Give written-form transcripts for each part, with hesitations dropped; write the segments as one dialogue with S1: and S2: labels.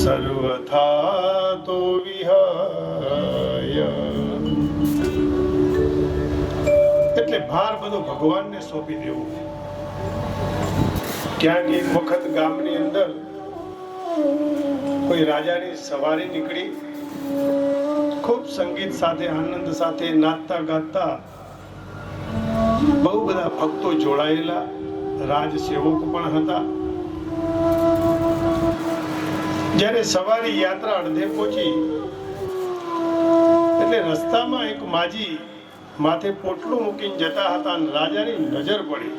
S1: સર્વથા તો વિહાય. એટલે ભાર બધો ભગવાનને સોંપી દેવો. ક્યાંક એક વખત ગામની અંદર કોઈ રાજાની સવારી નીકળી, ખૂબ સંગીત સાથે, આનંદ સાથે, નાચતા ગાતા, બહુ બધા ભક્તો જોડાયેલા, રાજ સેવકો પણ હતા. જ્યારે સવારી યાત્રા અડધે પહોંચી એટલે રસ્તામાં એક માજી માથે પોટલું મૂકીને જતા હતા અને રાજાની નજર પડી.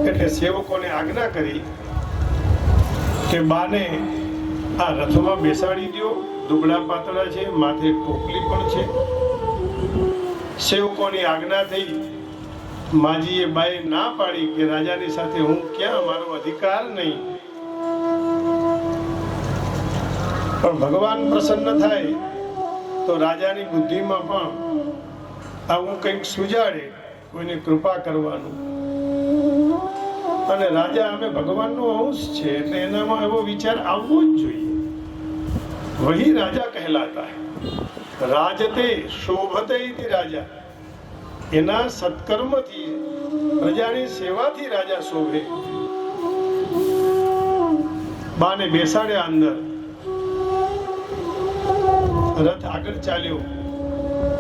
S1: એટલે સેવકોને આજ્ઞા કરી કે બાને આ રથમાં બેસાડી દો. દુબળા પાતળા છે, માથે ટોપલી પણ છે. સેવકોની આજ્ઞા થઈ. માજીએ બાએ ના પાડી કે રાજાની સાથે હું ક્યાં, મારો અધિકાર નહીં. પણ ભગવાન પ્રસન્ન થાય તો રાજાની બુદ્ધિમાં પણ આવું કંઈક સુજાડે, કોઈને કૃપા કરવાનું. અને રાજા અમે ભગવાનનો અંશ છે એટલે એનામાં એવો વિચાર આવવો જ જોઈએ. વહી રાજા કહેલાતા હૈ. રાજતે શોભતે ઇતિ રાજા. એના સત્કર્મથી, પ્રજાની સેવાથી રાજા શોભે. બાને બેસાડ્યા અંદર. રથ આગળ ચાલ્યો,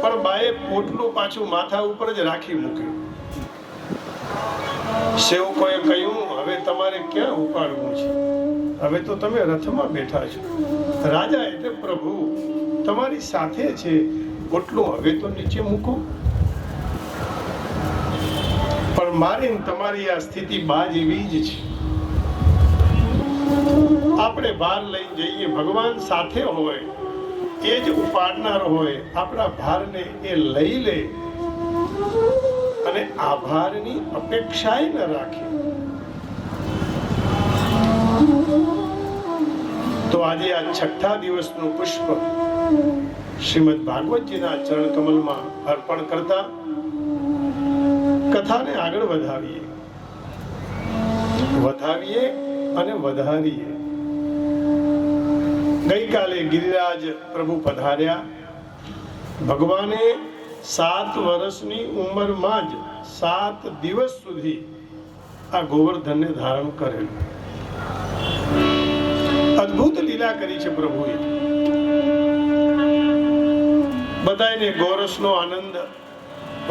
S1: પણ બાએ પોટલું પાછું માથા ઉપર જ રાખી મૂક્યું. સેવકોએ કહ્યું, હવે તમારે ક્યાં ઉપાડવું છે? હવે તો તમે રથમાં બેઠા છો. રાજા એટલે પ્રભુ તમારી સાથે છે, પોટલું હવે તો નીચે મૂકો. પણ મારી તમારી આ સ્થિતિ બા જેવી જ છે. આપણે બહાર લઈ જઈએ, ભગવાન સાથે હોય, એ જ ઉપાડનાર હોય. આપણા ભારને એ લઈ લે અને આભારની અપેક્ષા ન રાખે. તો આજે આ છઠ્ઠા દિવસનું પુષ્પ શ્રીમદ ભાગવતજીના ચરણ કમલમાં અર્પણ કરતા કથાને આગળ વધાવીએ અને વધારીએ. ગઈકાલે ગિરિરાજ પ્રભુ પધાર્યા. ભગવાને 7 વર્ષની ઉંમરમાં જ 7 દિવસ સુધી આ ગોવર્ધનને ધારણ કરેલું. અદ્ભુત લીલા કરી છે પ્રભુએ. બધાને ગોરસનો આનંદ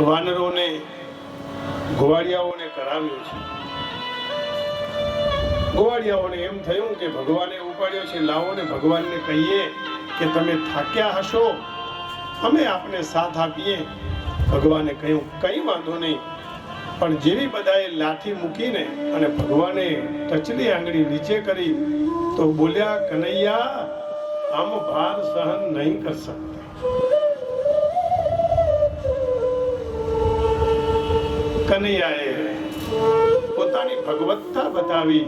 S1: વાનરોને, ગોવાળિયાઓને કરાવ્યો છે. ગોવાળિયાઓને એમ થયું કે ભગવાને ઉપાડ્યો છે, લાવો ને ભગવાનને કહીએ કે તમે થાક્યા હશો, અમે આપને સાથ આપીએ. ભગવાને કહ્યું કઈ વાંધો નહીં. પણ જેવી બધાએ લાઠી મૂકીને અને ભગવાને ટચલી આંગળી નીચે કરી તો બોલ્યા, કનૈયા હમ ભાર સહન નહીં કર सकते. કનૈયાએ પોતાની ભગવત્તા બતાવી.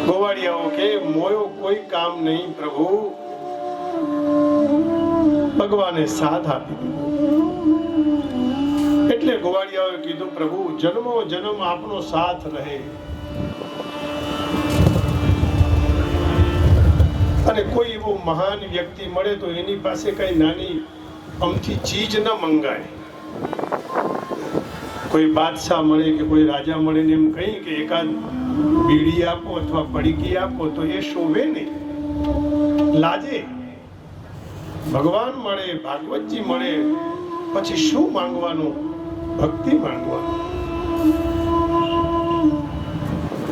S1: ગોવાળિયાઓ કે મોયો કોઈ કામ નહીં પ્રભુ. ભગવાને સાથ આપી દીધો. એટલે ગોવાળિયાઓએ કીધું, પ્રભુ જન્મો જન્મ આપનો સાથ રહે. અને કોઈ એવો મહાન વ્યક્તિ મળે તો એની પાસે કઈ નાની અમથી ચીજ ન મંગાય. કોઈ બાદશાહ મળે કે કોઈ રાજા મળે ને એમ કહી કે એકાદ બીડી આપો અથવા પડીકી આપો તો એ શોભે નહીં, લાજે. ભગવાન મળે, ભાગવતજી મળે પછી શું માંગવાનું? ભક્તિ માંગવાનું.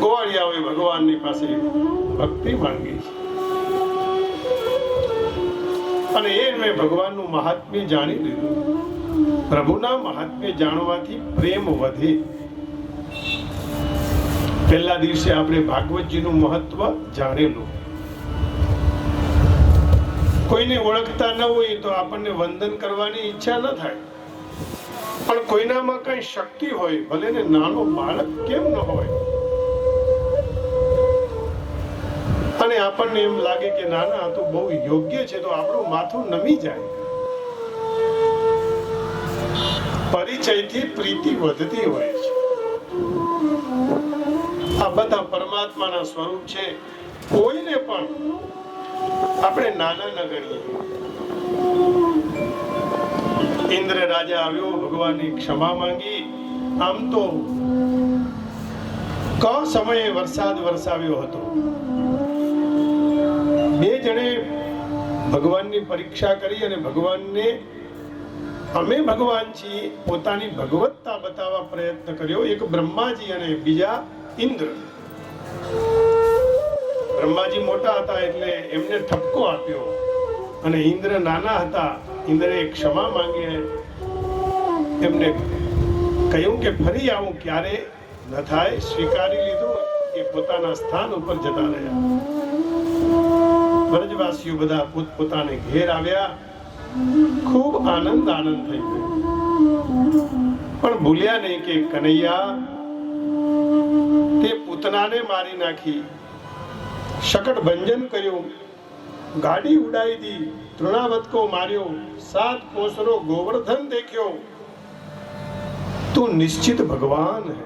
S1: ગોવાળિયાઓએ ભગવાનની પાસે ભક્તિ માંગી છે. અને એ મેં ભગવાનનું મહાત્મ્ય જાણી લીધું. પ્રભુના મહાત્મ્ય જાણવાથી પ્રેમ વધે. પહેલા દિવસે આપણે ભાગવતજીનું મહત્વ જાણેલું. કોઈને ઓળખતા ન હોય તો આપણને વંદન કરવાની ઈચ્છા ન થાય. પણ કોઈનામાં કઈ શક્તિ હોય, ભલે ને નાનો બાળક કેમ ન હોય, અને આપણને એમ લાગે કે નાના તો બહુ યોગ્ય છે, તો આપણું માથું નમી જાય. પરિચયથી પ્રીતિ વધતી હોય છે. આ બધા પરમાત્માના સ્વરૂપ છે. કોઈને પણ આપણે નાના ન ગણીએ. ઇન્દ્ર રાજા આવ્યો, ભગવાનની ક્ષમા માંગી. આમ તો ક સમયે વરસાદ વરસાવ્યો હતો. બે જણે ભગવાનની પરીક્ષા કરી અને ભગવાનને અમે ભગવાન છીએ પોતાની ભગવત્તા બતાવવા પ્રયત્ન કર્યો. એક બ્રહ્માજી અને બીજા ઇન્દ્ર. બ્રહ્માજી મોટા હતા એટલે એમને ઠપકો આપ્યો અને ઇન્દ્ર નાના હતા. ઇન્દ્રે ક્ષમા માંગી, એમને કહ્યું કે ફરી આવું ક્યારે ન થાય. સ્વીકારી લીધું. એ પોતાના સ્થાન ઉપર જતા રહ્યા. વ્રજવાસીઓ બધા પોતપોતાને ઘેર આવ્યા. ખૂબ આનંદ થઈ ગયો, પણ ભૂલ્યા નહીં કે કનૈયા તે પૂતનાને મારી નાખી, શકટ ભંજન કર્યું, ગાડી ઉડાઈ દી, તૃણાવતકો માર્યો, 7 કોસરો ગોવર્ધન દેખ્યો. તું નિશ્ચિત ભગવાન હૈ.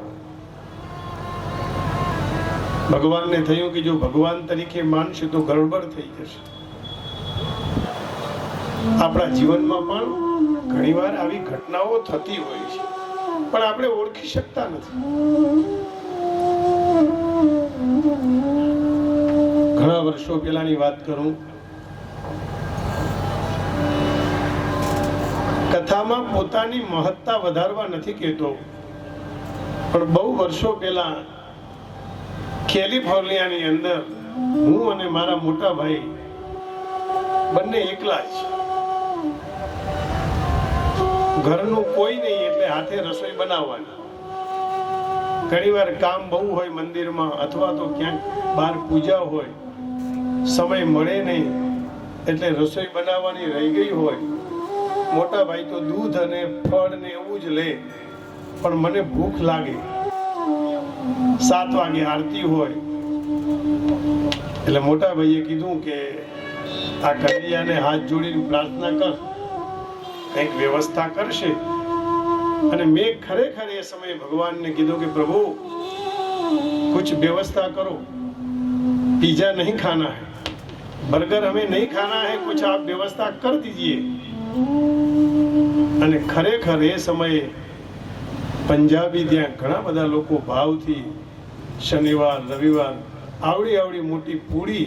S1: ભગવાનને થયું કે જો ભગવાન તરીકે માનશે તો ગડબડ થઈ જશે. આપણા જીવનમાં પણ ઘણીવાર આવી ઘટનાઓ થતી હોય છે, પણ આપણે ઓળખી શકતા નથી. ઘણા વર્ષો પહેલાની વાત કરું. કથામાં પોતાની મહત્તા વધારવા નથી કહેતો, પણ બહુ વર્ષો પહેલા કેલિફોર્નિયાની અંદર હું અને મારા મોટા ભાઈ બંને એકલા જ. ઘરનું કોઈ નહીં એટલે હાથે રસોઈ બનાવવાની. ઘણીવાર કામ બહુ હોય મંદિરમાં અથવા તો ક્યાંક બહાર પૂજા હોય, સમય મળે નહીં એટલે રસોઈ બનાવવાની રહી ગઈ હોય. મોટા ભાઈ તો દૂધ અને ફળ ને એવું જ લે, પણ મને ભૂખ લાગે. 7 વાગે આરતી હોય એટલે મોટા ભાઈએ કીધું કે આ કનૈયાને હાથ જોડીને પ્રાર્થના કર, કંઈક વ્યવસ્થા કરશે. અને મેં ખરેખર એ સમયે ભગવાનને કીધું કે પ્રભુ कुछ व्यवस्था करो, पिज्जा नहीं खाना है, बर्गर हमें नहीं खाना है, कुछ आप व्यवस्था कर दीजिए. અને ખરેખર એ સમયે પંજાબી ત્યાં ઘણા બધા લોકો ભાવથી શનિવાર રવિવાર આવડી મોટી પૂરી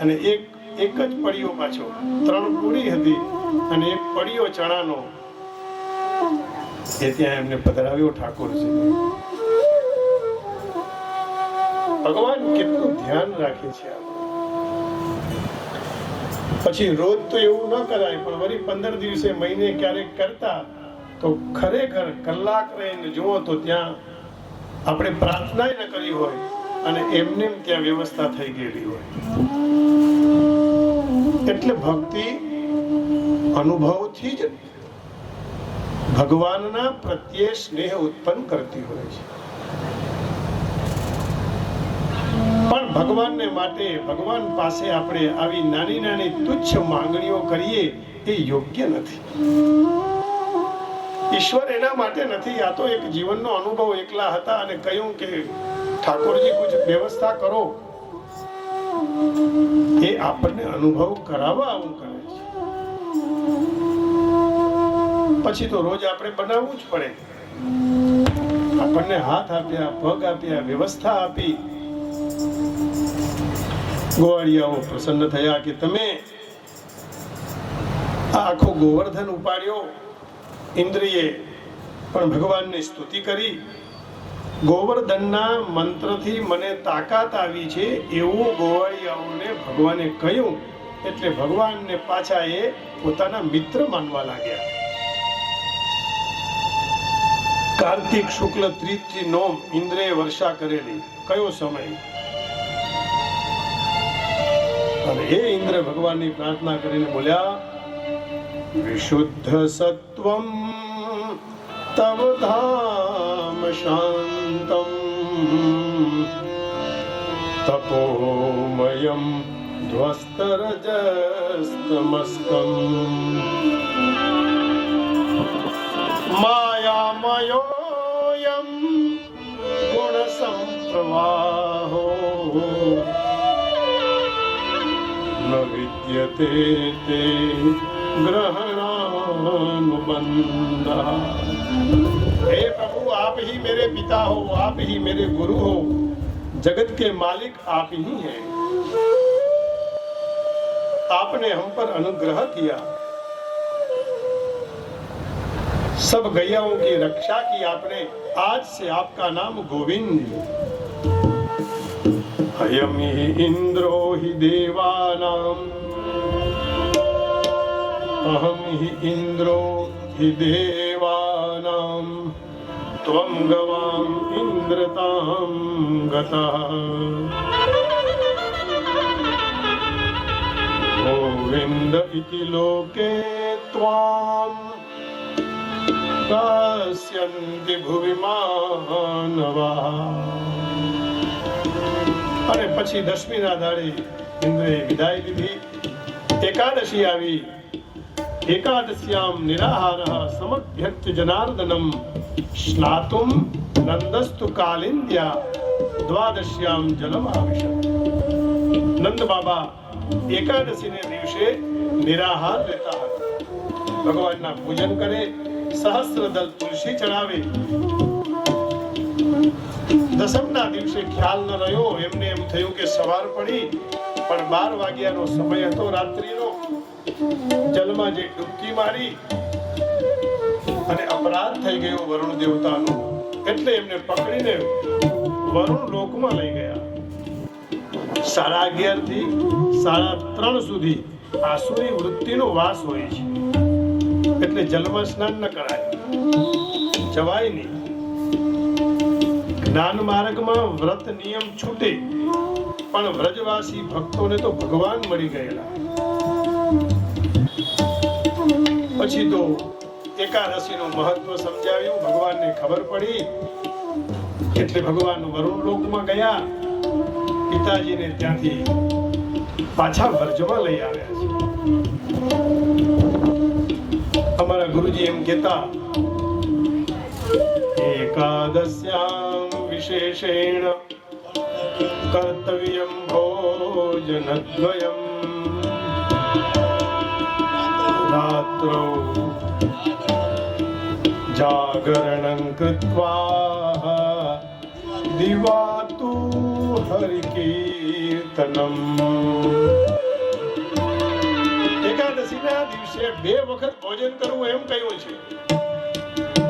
S1: અને એક જ પડીઓ, પાછો 3 પૂરી હતી અને એક પડીઓ ચણાનો, એ ત્યાં એમને પધરાવ્યો ઠાકોરજી. ભગવાન કેટલું ધ્યાન રાખે છે. પછી રોજ તો એવું ન કરાય, પણ વળી 15 દિવસે મહિને ક્યારેક કરતા તો ખરેખર કલાક રહીને જુઓ તો ત્યાં આપણે પ્રાર્થના ન કરી હોય અને એમને ત્યાં વ્યવસ્થા થઈ ગયેલી હોય. એટલે ભક્તિ અનુભવથી જ ભગવાનના પ્રત્યે સ્નેહ ઉત્પન્ન કરતી હોય છે. પણ ભગવાનને માટે ભગવાન પાસે આપણે આવી નાની તુચ્છ માંગણીઓ કરીએ એ યોગ્ય નથી. ઈશ્વર એના માટે નથી. આ તો એક જીવનનો અનુભવ. એકલા હતા અને કહ્યું કે ઠાકોરજી કુછ વ્યવસ્થા કરો. એ આપણને અનુભવ કરાવવા આવું કરે છે. પછી તો રોજ આપણે બનાવવું જ પડે. આપણને હાથ આપ્યા, પગ આપ્યા, વ્યવસ્થા આપી. ગોવાળિયાઓ પ્રસન્ન થયા કે તમે આખો ગોવર્ધન ઉપાડ્યો. ઇન્દ્રિયે પણ ભગવાનની સ્તુતિ કરી. ગોવર્ધનના મંત્રથી મને તાકાત આવી છે એવું ગોવાળિયાઓને ભગવાને કહ્યું. એટલે ભગવાનને પાછા એ પોતાના મિત્ર માનવા લાગ્યા. કાર્તિક શુક્લ 30 નોમ ઇન્દ્રએ વર્ષા કરેલી. કયો સમય? અને એ ઇન્દ્ર ભગવાનની પ્રાર્થના કરીને બોલ્યા, વિશુદ્ધ સત્વમ તવ ધામ શાંતમ તપોમયમ ધ્વસ્તરજસ્તમસ્કમ માયામયોયમ ગુણ સંપ્રવા ન વિદ્યતે તે ग्रहणानुबंधा। हे प्रभु, आप ही मेरे पिता हो, आप ही मेरे गुरु हो, जगत के मालिक आप ही हैं। आपने हम पर अनुग्रह किया, सब गैयाओं की रक्षा की आपने। आज से आपका नाम गोविंद। अयम हि इंद्रो हि देवानां, अहम हि इंद्रो हि देवानां, त्वं गवां इंद्रतां गतः। गोविंद इति लोके त्वां पश्यन्ति भुवि मानवाः। અને પછી દશમીના દાડે ઇન્દ્રે વિદાય લીધી. એકાદશી આવી. एकादश्याम निराहारः समभ्यर्च्य जनार्दनम स्नातुम नंदस्तु कालिंद्या द्वादश्याम जलम आविशत। नंद बाबा एकादशी ने दिवसे निराहार लेता હતા. ભગવાનના પૂજન કરે, સહસ્ત્રદલ તુલસી ચડાવે. દસમના દિવસે ખ્યાલ ન રહ્યો, એમને એમ થયું કે સવાર પડી, પણ 12 વાગ્યાનો સમય હતો રાત્રિનો. જલમાં જે ડૂબકી મારી અને અપરાધ થઈ ગયો વરુણ દેવતાનો, એટલે એમને પકડીને વરુણ લોકમાં લઈ ગયા. 11:30 થી 3:30 સુધી આસુરી વૃત્તિનો વાસ હોય છે, એટલે જલમાં સ્નાન ન કરાય, જવાય નહીં. જ્ઞાન માર્ગમાં વ્રત નિયમ છૂટે, પણ વ્રજવાસી ભક્તોને તો ભગવાન મળી ગયેલા. પછી તો એકાદશીનું મહત્વ સમજાવ્યું, ભગવાનને ખબર પડી, એટલે ભગવાન વરુણ લોકમાં ગયા. પિતાજીને ત્યાંથી પાછા વ્રજમાં લઈ આવ્યા છે. અમારા ગુરુજી એમ કહેતા, એકાદશ્યામ વિશેષેણ કર્તવ્યમ ભોજનદ્વયમ રાત્રौ જાગરણં કૃત્વા દિવાતુ હરિકીર્તનમ. એકાદશીના દિવસે 2 વખત ભોજન કરવું એમ કહ્યું છે.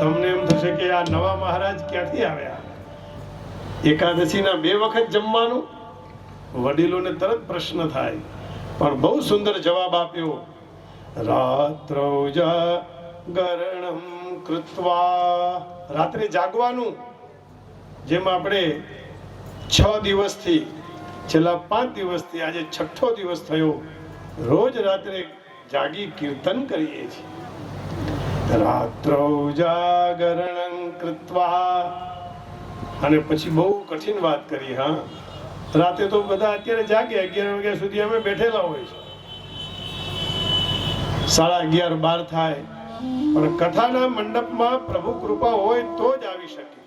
S1: તમને એમ થશે કે આ નવા મહારાજ ક્યાંથી આવ્યા? એકાદશીના 2 વખત જમવાનું? વડીલોને તરત પ્રશ્ન થાય, પણ બહુ સુંદર જવાબ આપ્યો. રાત્રૌ જાગરણં કૃત્વા, રાત્રે જાગવાનું. જેમ આપણે 6 દિવસથી, છેલ્લા 5 દિવસથી આજે 6થો દિવસ થયો, રોજ રાત્રે જાગી કીર્તન કરીએ છીએ. રાત્રૌ જાગરણં કૃત્વા. અને પછી બહુ કઠિન વાત કરી. હા, રાતે તો બધા અત્યારે જાગે, 11 વાગ્યા સુધી અમે બેઠેલા હોય છે. 11:30-12 થાય, પણ કથાના મંડપમાં પ્રભુ કૃપા હોય તો જ આવી શકે.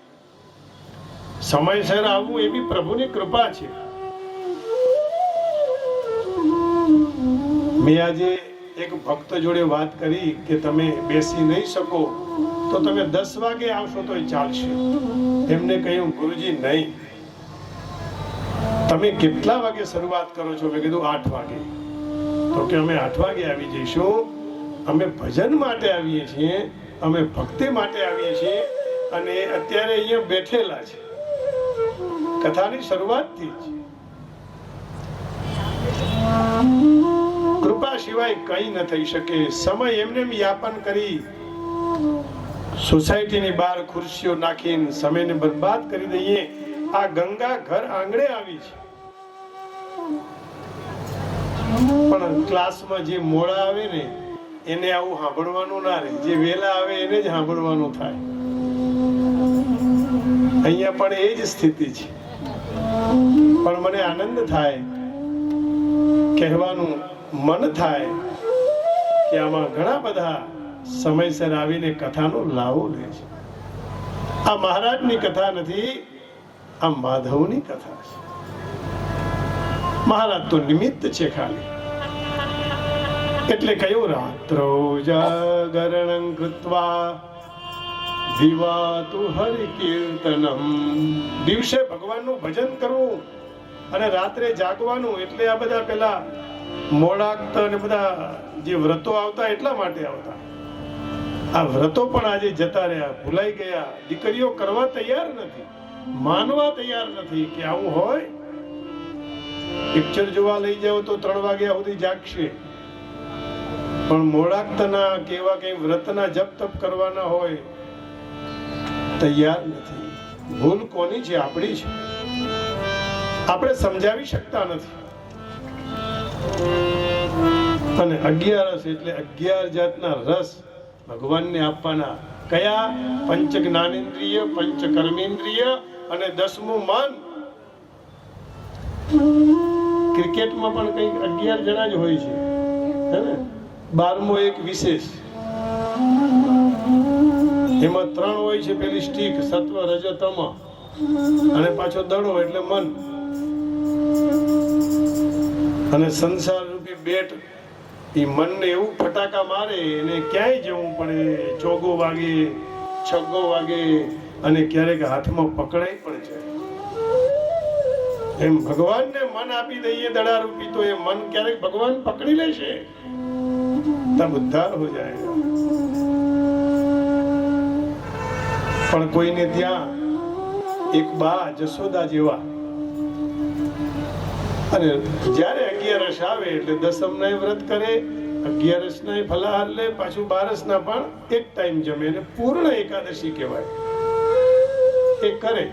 S1: સમયસર આવવું એ બી પ્રભુની કૃપા છે. મેં આજે એક ભક્ત જોડે વાત કરી કે તમે બેસી નહીં શકો તો તમે 10 વાગે આવશો તોય ચાલશે. એમને કહ્યું, ગુરુજી નહીં, તમે કેટલા વાગે શરૂઆત કરો છો? મેં કીધું 8 વાગે. તો કે અમે 8 વાગે આવી જઈશું. અમે ભજન માટે આવીએ છીએ, અમે ભક્તિ માટે આવીએ છીએ, અને અત્યારે અહીંયા બેઠેલા છે. કથાની શરૂઆતથી જ કૃપા સિવાય કંઈ ન થઈ શકે. સમય એમને યાપન કરી, સોસાયટીની બહાર ખુરશીઓ નાખીને સમયને બરબાદ કરી દઈએ. આ ગંગા ઘર આંગણે આવી છે, પણ ક્લાસમાં જે મોડા આવે ને એને આવું સાંભળવાનું ના રહે, જે વહેલા આવે એને જ સાંભળવાનું થાય. અહીંયા પણ એ જ સ્થિતિ છે. પણ મને આનંદ થાય, કહેવાનું મન થાય કે આમાં ઘણા બધા સમયસર આવીને કથાનો લાવો લે છે. આ મહારાજની કથા નથી, આ માધવની કથા છે. મહારાજ તો નિમિત્ત છે ખાલી. એટલે કયું રાત્રો જાગરણ કૃત્વા દિવાતુ હરિ કીર્તનમ. દિવસે ભગવાનનું ભજન કરવું અને રાત્રે જાગવાનું. એટલે આ બધા પેલા મોડાક્ત અને બધા જે વ્રતો આવતા એટલા માટે આવતા. આ વ્રતો પણ આજે જતા રહ્યા, ભૂલાઈ ગયા. દીકરીઓ કરવા તૈયાર નથી, માનવા તૈયાર નથી કે આવું હોય. પિક્ચર જોવા લઈ જાવ તો 3 વાગ્યા સુધી જાગશે, પણ મોડાક્તના કેવા કઈ વ્રતના જપ તપ કરવાના હોય તૈયાર નથી. ભૂલ કોની છે? આપણી છે. આપણે સમજાવી શકતા નથી. અને 11 એટલે 11 જાતના રસ ભગવાનને આપવાના. કયા? પંચ જ્ઞાનેન્દ્રિય, પંચ કર્મેન્દ્રિય અને 10મું મન. ક્રિકેટમાં પણ કંઈક 11 જણા જ હોય છે, હે ને? 12મો એક વિશેષ, એમાં 3 હોય છે. પેલી સ્ટીક, સત્વ રજ તમ, અને પાછો દડો એટલે મન. અને સંસાર રૂપી બેટ એ મનને એવું ફટાકા મારે, એને ક્યાંય જવું પડે, ચોગો વાગે, છગ્ગો વાગે, અને ક્યારેક હાથમાં પકડાઈ પણ જાય. એમ ભગવાનને મન આપી દઈએ દડા રૂપી, તો એ મન ક્યારેક ભગવાન પકડી લેશે, તબ ઉદ્ધાર હો જાયગા. પણ કોઈને ત્યાં એક બા જશોદા જેવા, અને જ્યારે 11 આવે એટલે 10મના વ્રત કરે, 11ના ફલાહાર લે, પાછું 12ના પણ એક ટાઈમ જમે, અને પૂર્ણ એકાદશી કહેવાય. એ કરે.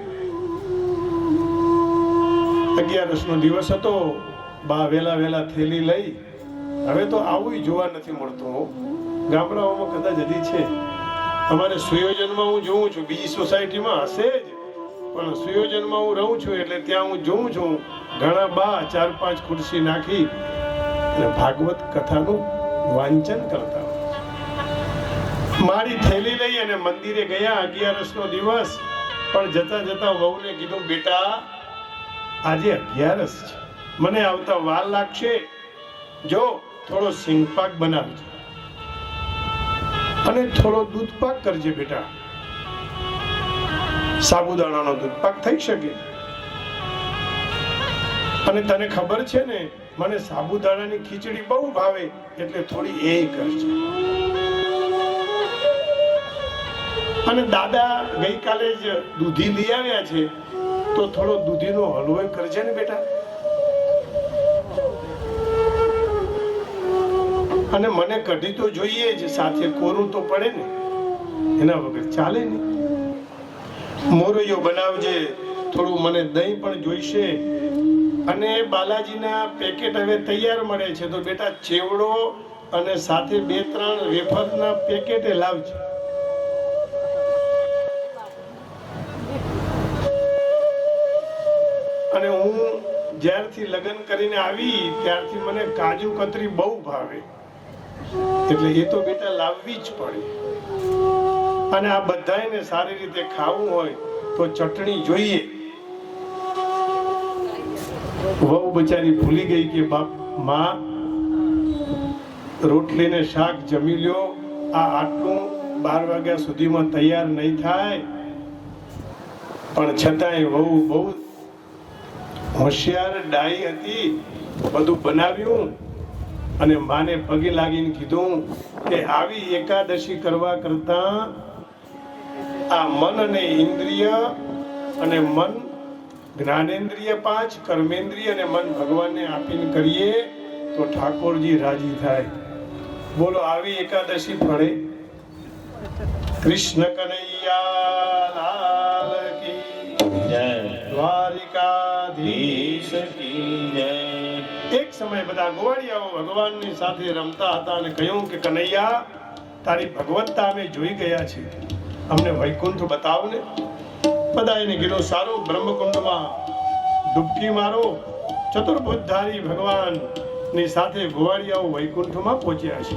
S1: 11નો દિવસ હતો, બા વેલા થેલી લઈ. હવે તો આવું જોવા નથી મળતું. ગામડાઓમાં કદાચ હજી છે. અમારે સુયોજનમાં હું જોઉં છું, બીજી સોસાયટીમાં હશે જ, પણ સુયોજનમાં હું રહું છું એટલે ત્યાં હું જોઉં છું ઘણા બા 4-5 ખુરશી નાખી અને ભાગવત કથાનું વાંચન કરતા. મારી થેલી લઈ અને મંદિરે ગયા 11નો દિવસ. પણ જતા જતા વહુને કીધું, બેટા આજે 11 છે, મને આવતા વાર લાગશે, જો થોડો સિંગપાક બનાવજો અને થોડો દૂધ પાક કરજે બેટા. સાબુદાણાનો દૂધ પાક થઈ શકે. અને તને ખબર છે ને, મને સાબુદાણાની ખીચડી બહુ ભાવે, એટલે થોડી એ કરજે. અને દાદા ગઈકાલે જ દૂધી લઈ આવ્યા છે, તો થોડો દૂધીનો હલવો કરજે ને બેટા. અને મને કઢી તો જોઈએ જ, સાથે કોરું તો પડે ને, એના વગર ચાલે નહીં. મોરૈયો બનાવજે, થોડું મને દહીં પણ જોઈશે. અને બાલાજીના પેકેટ હવે તૈયાર મળે છે, તો બેટા ચેવડો અને સાથે 2-3 વેફરના પેકેટે લાવજે. અને હું જ્યારથી લગ્ન કરીને આવી ત્યારથી મને કાજુ કતરી બહુ ભાવે, એટલે એ તો બેટા લાવવી જ પડે. અને આ બધાને સારી રીતે ખાવું હોય તો ચટણી જોઈએ. વહુ બચારી ભૂલી ગઈ કે બાપ માં રોટલી ને શાક જમી લ્યો, આ આટલું 12 વાગ્યા સુધીમાં તૈયાર નહીં થાય. પણ છતાંય વહુ બહુ હોશિયાર ડાઈ હતી, બધું બનાવ્યું અને માને પગે લાગીને કીધું કે આવી એકાદશી કરવા કરતા આ મન અને ઇન્દ્રિય અને મન જ્ઞાનેન્દ્રિય 5, કર્મેન્દ્રિય અને મન ભગવાનને આપીને કરીએ તો ઠાકોરજી રાજી થાય. બોલો, આવી એકાદશી ફળે. કૃષ્ણ કનૈયા લાલ કી જય, દ્વારિકાધીશ કી જય. એક સમય બધા ગોવાળિયાઓ ભગવાનની સાથે રમતા હતા અને કહ્યું કે કનૈયા, તારી ભગવત્તા અમે જોઈ ગયા છે, અમને વૈકુંઠ બતાવ ને. બધા એને કીધું, સારું, બ્રહ્મકુંડમાં ડૂબકી મારો. ચતુર્ભુજધારી ભગવાન ની સાથે ગોવાળિયાઓ વૈકુંઠમાં પહોંચ્યા છે.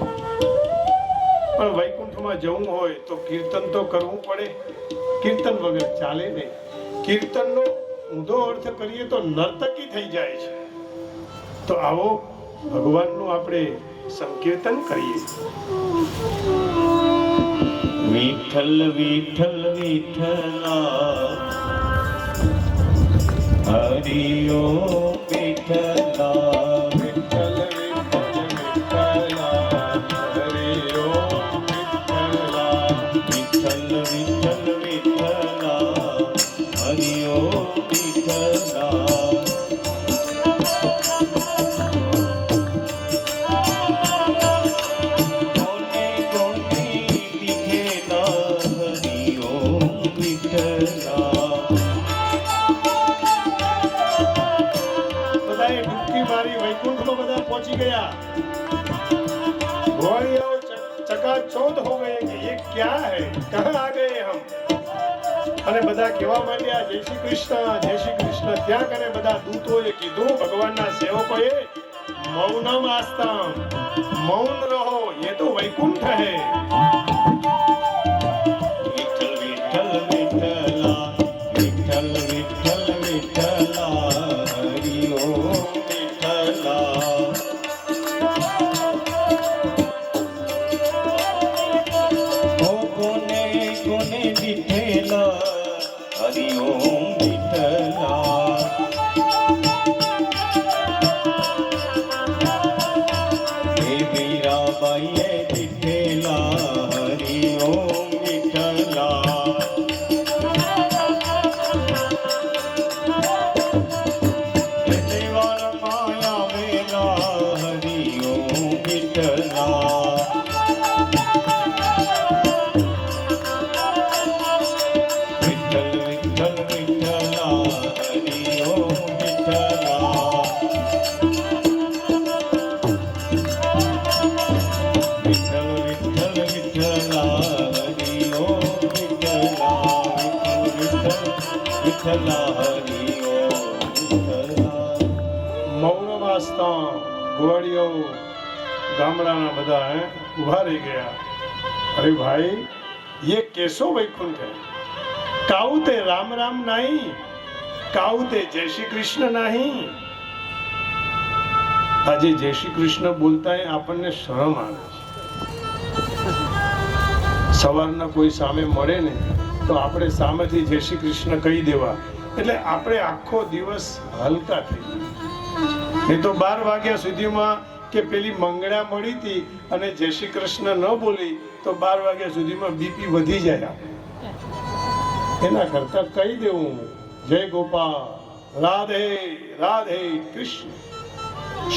S1: પણ વૈકુંઠમાં જવું હોય તો કીર્તન તો કરવું પડે, કીર્તન વગર ચાલે નહીં. કીર્તનનો ઊંધો અર્થ કરીએ તો નર્તકી થઈ જાય છે. તો આવો ભગવાનનું આપણે સંકીર્તન કરીએ.
S2: વિઠ્ઠલ વિઠ્ઠલ વિઠ્ઠલા હરિ ઓમ વિઠ્ઠલા
S1: વિઠ્ઠલ વિઠ્ઠલ વિઠ્ઠલા હરિ ઓમ વિઠ્ઠલા
S2: વિઠ્ઠલ વિઠ્ઠલ વિઠ્ઠલા હરિ ઓમ વિઠ્ઠલા
S1: पहुंची गया. घोड़ियों चकाचौंध हो गए कि ये क्या है, कहां आ गए हम. અને બધા કહેવા માંડ્યા જય શ્રી કૃષ્ણ જય શ્રી કૃષ્ણ. ત્યાં કને બધા દૂતોએ કીધું ભગવાનના સેવકોએ મૌનમ આસ્તમ, મૌન રહો, ये तो वैकुंठ है.
S2: વિઠ્ઠલ વિઠ્ઠલ વિઠ્ઠલા વિઠ્ઠલ વિઠ્ઠલ વિઠ્ઠલા હરિ ઓમ વિઠ્ઠલા કોને કોને વિઠ્ઠલા હરિ ઓમ વિઠ્ઠલા હે વીરાબાઈએ વિઠ્ઠલા હરિ ઓમ વિઠ્ઠલા દેવાર માયા વેલા હરિ ઓમ વિઠ્ઠલા વિઠ્ઠલ વિઠ્ઠલ વિઠ્ઠલા હરિ ઓમ વિઠ્ઠલા વિઠ્ઠલ વિઠ્ઠલ વિઠ્ઠલા હરિ ઓમ વિઠ્ઠલા વિઠ્ઠલ વિઠ્ઠલા હરિ ઓમ વિઠ્ઠલા
S1: મૌનમ આસ્તમ. ઘોડીઓ ગામડાના બધા ઉભા રહી ગયા. અરે ભાઈ, ये कैसो वैकुंठ है. काऊ ते राम राम नहीं, काऊ તે જય શ્રી કૃષ્ણ નહીં. આજે જય શ્રી કૃષ્ણ બોલતા આપણને શરમ આવે છે. સવારના કોઈ સામે મળે ને તો આપણે સામેથી જય શ્રી કૃષ્ણ કહી દેવા, એટલે આપણે આખો દિવસ હલકા થઈ જાય. નહીં તો 12 વાગ્યા સુધીમાં કે પેલી મંગળા મળી હતી અને જય શ્રી કૃષ્ણ ન બોલી તો 12 વાગ્યા સુધીમાં બીપી વધી જાય. એના કરતા કહી દેવું જય ગોપાલ, રાધે રાધે કૃષ્ણ.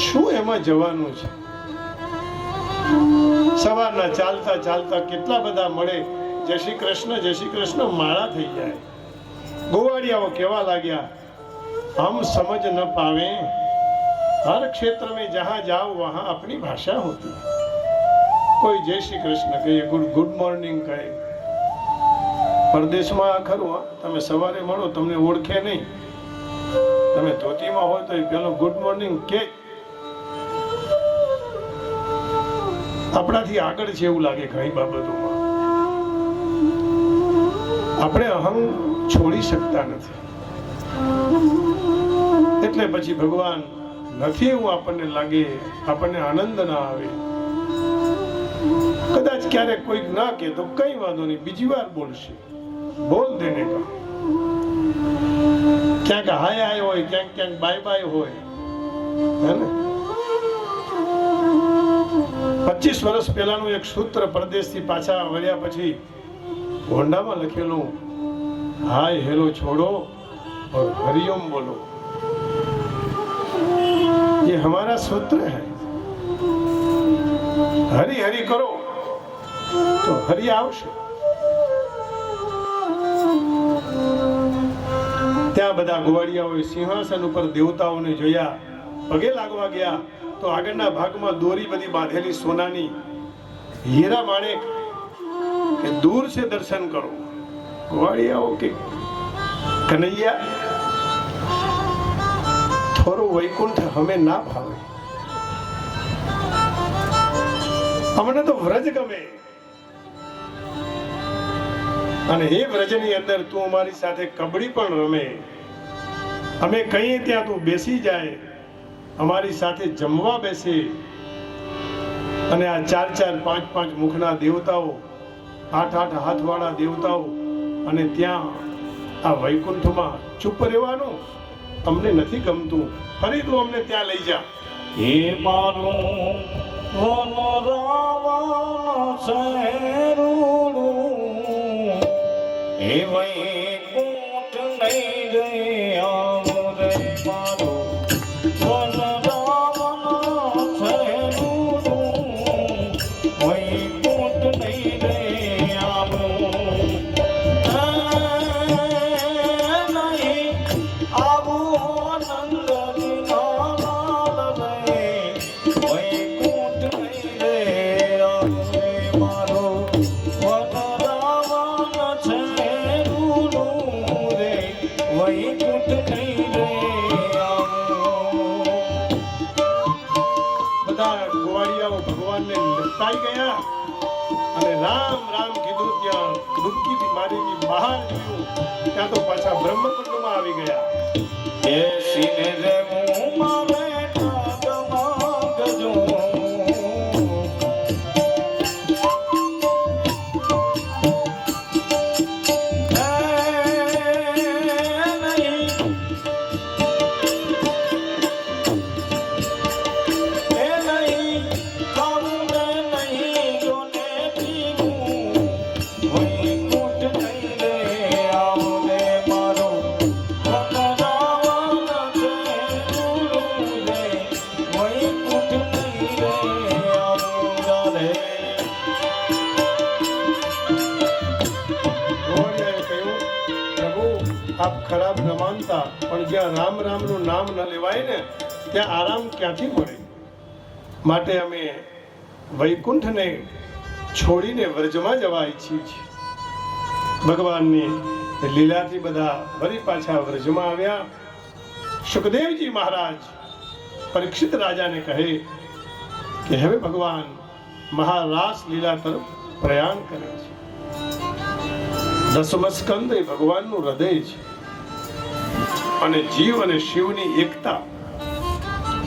S1: શું એમાં જવાનું છે? સવારના ચાલતા ચાલતા કેટલા બધા મળે, જય શ્રી કૃષ્ણ માળા થઈ જાય. ગોવાળિયાઓ કહેવા લાગ્યા, हम समझ न पावे, हर क्षेत्र में जहां जाओ वहां अपनी भाषा होती है. કોઈ જય શ્રી કૃષ્ણ કહે, ગુડ મોર્નિંગ કહે. પરદેશમાં આ ખરું, તમે સવારે મળો તમને ઓળખે નહીં. તમે ધોતીમાં હોય તો પેલો ગુડ મોર્નિંગ કે આપણાથી આગળ છે એવું લાગે ઘણી બાબતોમાં. આપણે અહં છોડી શકતા નથી. એટલે પછી ભગવાન નથી એવું આપણને લાગે, આપણને આનંદ ના આવે. કદાચ ક્યારેક કોઈક ના કે તો કઈ વાંધો નહીં, બીજી વાર બોલશે. બોલ દેને કા. ક્યાંક હાય હાય હોય, ક્યાંક ક્યાંક બાય બાય હોય, હે ને. 25 વર્ષ પહેલાનું એક સૂત્ર પરદેશથી પાછા વળ્યા પછી હોન્ડામાં લખેલું, હાય હેલો છોડો और हरिओम बोलो. ये हमारा सूत्र है. हरि हरि करो तो हरि आवશે. ત્યાં બધા ગોવાળિયાઓએ સિંહાસન ઉપર દેવતાઓને જોયા, પગે લાગવા ગયા તો આગળના ભાગમાં દોરી બધી બાંધેલી સોનાની, હીરા માણેક, કે દૂર છે દર્શન કરો. ગોવાળિયાઓ કે કનૈયા, થોડું વૈકુંઠ હમે ના ભાવે, અમને તો વ્રજ ગમે. અને એ વ્રજની અંદર તું અમારી સાથે કબડ્ડી પણ રમે, અમે કહીએ ત્યાં તું બેસી જાય, અમારી સાથે જમવા બેસે અને આ 4-4, 5-5 મુખના દેવતાઓ, 8-8 હાથવાળા દેવતાઓ, અને ત્યાં આ વૈકુંઠમાં ચૂપ રહેવાનું અમને નથી ગમતું. ફરી તું અમને ત્યાં લઈ જા.
S2: એ મારું વનરાવણ શહેરું એ વૈકુંઠ નહીં રે આવું રે મારું વનરાવણ શહેરું વૈકુંઠ નહીં રે આવું નહીં આવું નંદની નાલ રે વૈકુંઠ નહીં રે આવું રે મારું વનરાવણ શહેરું રે વૈકુંઠ નહીં રે આવું.
S1: બધા ગોવાળિયાઓ ભગવાનને લપટાઈ ગયા અને રામ રામ કીધું. ત્યાં ડૂબકીથી મારીની બહાર જોયું ત્યાં તો પાછા બ્રહ્મકુંડમાં આવી ગયા.
S2: એ સિને રે મુમાં બેઠા ગમગજો
S1: ગોવાળિયાએ કહ્યું, પ્રભુ આપ ખરાબ ન માનતા, પણ જ્યાં રામ રામનું નામ ન લેવાય ને ત્યાં આરામ ક્યાંથી મળે? માટે અમે વૈકુંઠને છોડીને વ્રજમાં જવા ઈચ્છીએ છીએ. ભગવાનની લીલાથી બધા ફરી પાછા વ્રજમાં આવ્યા. સુખદેવજી મહારાજ પરીક્ષિત રાજાને કહે કે હવે ભગવાન મહારાસ લીલા તરફ પ્રયાણ કરે છે. દસમ સ્કંદ એ ભગવાનનું હૃદય છે અને જીવ અને શિવની એકતા.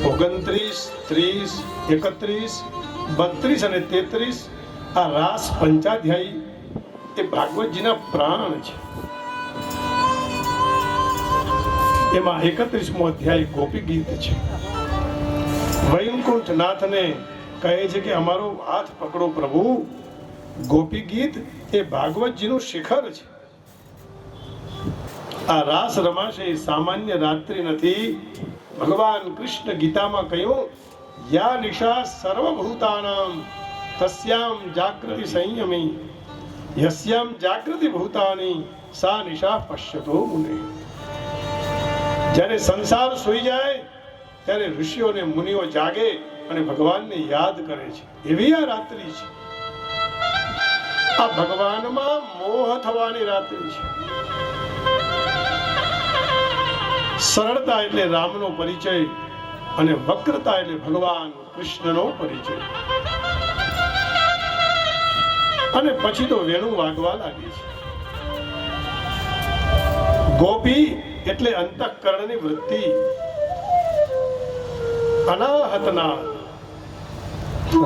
S1: 29, 30, 31, 32 અને 33 આ રાસ પંચાધ્યાયી એ ભાગવતજીના પ્રાણ છે. એમાં 31મો અધ્યાય ગોપી ગીત છે. વૈકુંઠ નાથને કહે છે કે અમારો હાથ પકડો પ્રભુ. ગોપી ગીત એ ભાગવતજીનું શિખર છે. આ રાસ રમાશે એ સામાન્ય રાત્રિ નથી. ભગવાન કૃષ્ણ ગીતામાં કહ્યું, યા નિશા સર્વભૂતાનામ તસ્યામ જાગૃતિ સંયમી યસ્યામ જાગૃતિ ભૂતાની સા નિશા પશ્યતો મુને. જ્યારે સંસાર સૂઈ જાય ત્યારે ઋષિઓ અને મુનિઓ જાગે અને ભગવાનને યાદ કરે છે. એવી આ રાત્રિ છે. આ ભગવાનમાં મોહ થવાની રાત્રિ છે. સરળતા એટલે રામનો પરિચય અને વક્રતા એટલે ભગવાન કૃષ્ણનો પરિચય. અને પછી તો વેણુ વાગવા લાગે છે. ગોપી એટલે અંતઃકરણની વૃત્તિ. અનાહતના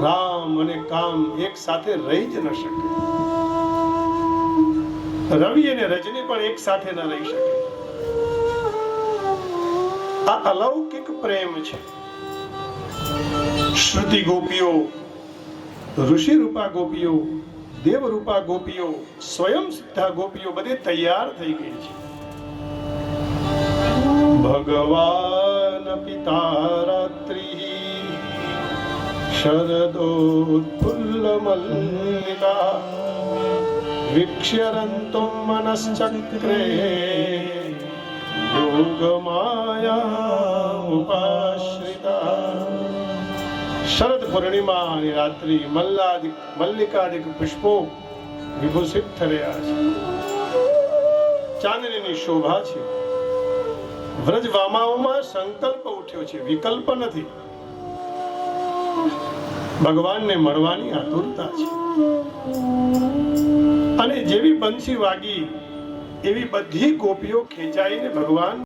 S1: રામ અને કામ એક સાથે રહી જ ન શકે. રવિ અને રજની પણ એક સાથે ન રહી શકે. આ અલૌકિક પ્રેમ છે. શ્રુતિ ગોપીઓ, ઋષિ રૂપા ગોપીઓ, દેવ રૂપા ગોપીઓ, સ્વયં સિદ્ધા ગોપીઓ બધી તૈયાર થઈ ગઈ છે. ભગવાન પિતા રાત્રિ શરદોત્ફુલ્લ મલ્લિકા વિક્ષ્યરન્તુમ મનશ્ચક્રે યોગમાયા ઉપાશ્રિતા. શરદ પૂર્ણિમાની રાત્રિ મલ્લિકાદિક પુષ્પો વિભૂષિત થયા છે. ચાંદનીની શોભા છે. વ્રજ વામાઓમાં સંકલ્પ ઉઠ્યો છે, વિકલ્પ નથી. ભગવાનને મળવાની આતુરતા છે. અને જેવી બંસી વાગી એવી બધી ગોપીઓ ખેંચાઈને ભગવાન